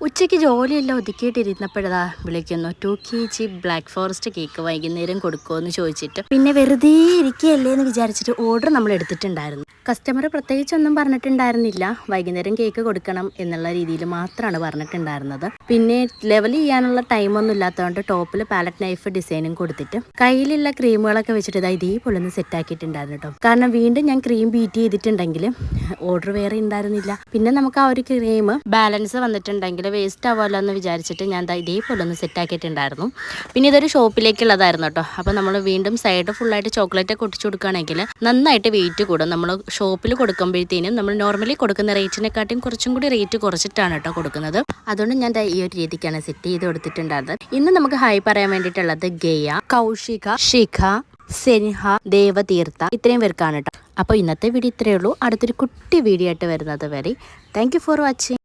ഉച്ചയ്ക്ക് ജോലിയെല്ലാം ഒതുക്കിയിട്ടിരുന്നപ്പോഴതാ വിളിക്കുന്നു 2 kg ബ്ലാക്ക് ഫോറസ്റ്റ് കേക്ക് വൈകുന്നേരം കൊടുക്കുമോ ചോദിച്ചിട്ട്. പിന്നെ വെറുതെ ഇരിക്കുകയല്ലേ എന്ന് വിചാരിച്ചിട്ട് ഓർഡർ നമ്മൾ എടുത്തിട്ടുണ്ടായിരുന്നു. കസ്റ്റമർ പ്രത്യേകിച്ചൊന്നും പറഞ്ഞിട്ടുണ്ടായിരുന്നില്ല, വൈകുന്നേരം കേക്ക് കൊടുക്കണം എന്നുള്ള രീതിയിൽ മാത്രമാണ് പറഞ്ഞിട്ടുണ്ടായിരുന്നത്. പിന്നെ ലെവൽ ചെയ്യാനുള്ള ടൈമൊന്നും ഇല്ലാത്തതുകൊണ്ട് ടോപ്പിൽ പാലറ്റ് നൈഫ് ഡിസൈനും കൊടുത്തിട്ട് കയ്യിലുള്ള ക്രീമുകളൊക്കെ വെച്ചിട്ട് ഇതേപോലെ ഒന്ന് സെറ്റ് ആക്കിയിട്ടുണ്ടായിരുന്നു കേട്ടോ. കാരണം വീണ്ടും ഞാൻ ക്രീം ബീറ്റ് ചെയ്തിട്ടുണ്ടെങ്കിൽ ഓർഡർ വേറെ ഉണ്ടായിരുന്നില്ല. പിന്നെ നമുക്ക് ആ ഒരു ക്രീം ബാലൻസ് വന്നിട്ടുണ്ടെങ്കിൽ വേസ്റ്റ് ആവുമല്ലോ എന്ന് വിചാരിച്ചിട്ട് ഞാൻ ഇതേപോലെ ഒന്ന് സെറ്റ് ആക്കിയിട്ടുണ്ടായിരുന്നു. പിന്നെ ഇതൊരു ഷോപ്പിലേക്കുള്ളതായിരുന്നു കേട്ടോ. അപ്പോൾ നമ്മൾ വീണ്ടും സൈഡ് ഫുള്ളായിട്ട് ചോക്ലേറ്റ് ഒക്കെ ഒട്ടിച്ചു കൊടുക്കുകയാണെങ്കിൽ നന്നായിട്ട് വെയിറ്റ് കൂടും. നമ്മൾ ഷോപ്പിൽ കൊടുക്കുമ്പോഴത്തേനും നമ്മൾ നോർമലി കൊടുക്കുന്ന റേറ്റിനെക്കാട്ടിയും കുറച്ചും കൂടി റേറ്റ് കുറച്ചിട്ടാണ് കേട്ടോ കൊടുക്കുന്നത്. അതുകൊണ്ട് ഞാൻ ഈ ഒരു രീതിക്കാണ് സെറ്റ് ചെയ്ത് കൊടുത്തിട്ടുണ്ടായിരുന്നത്. ഇന്ന് നമുക്ക് ഹായ് പറയാൻ വേണ്ടിയിട്ടുള്ളത് ഗയ, കൗശിക, ശിഖ, സെൻഹ, ദേവതീർത്ഥ, ഇത്രയും പേർക്കാണ് കേട്ടോ. അപ്പോൾ ഇന്നത്തെ വീഡിയോ ഇത്രയേ ഉള്ളൂ. അടുത്തൊരു കുട്ടി വീഡിയോ ആയിട്ട് വരുന്നത് വരെ താങ്ക് യു ഫോർ വാച്ചിങ്.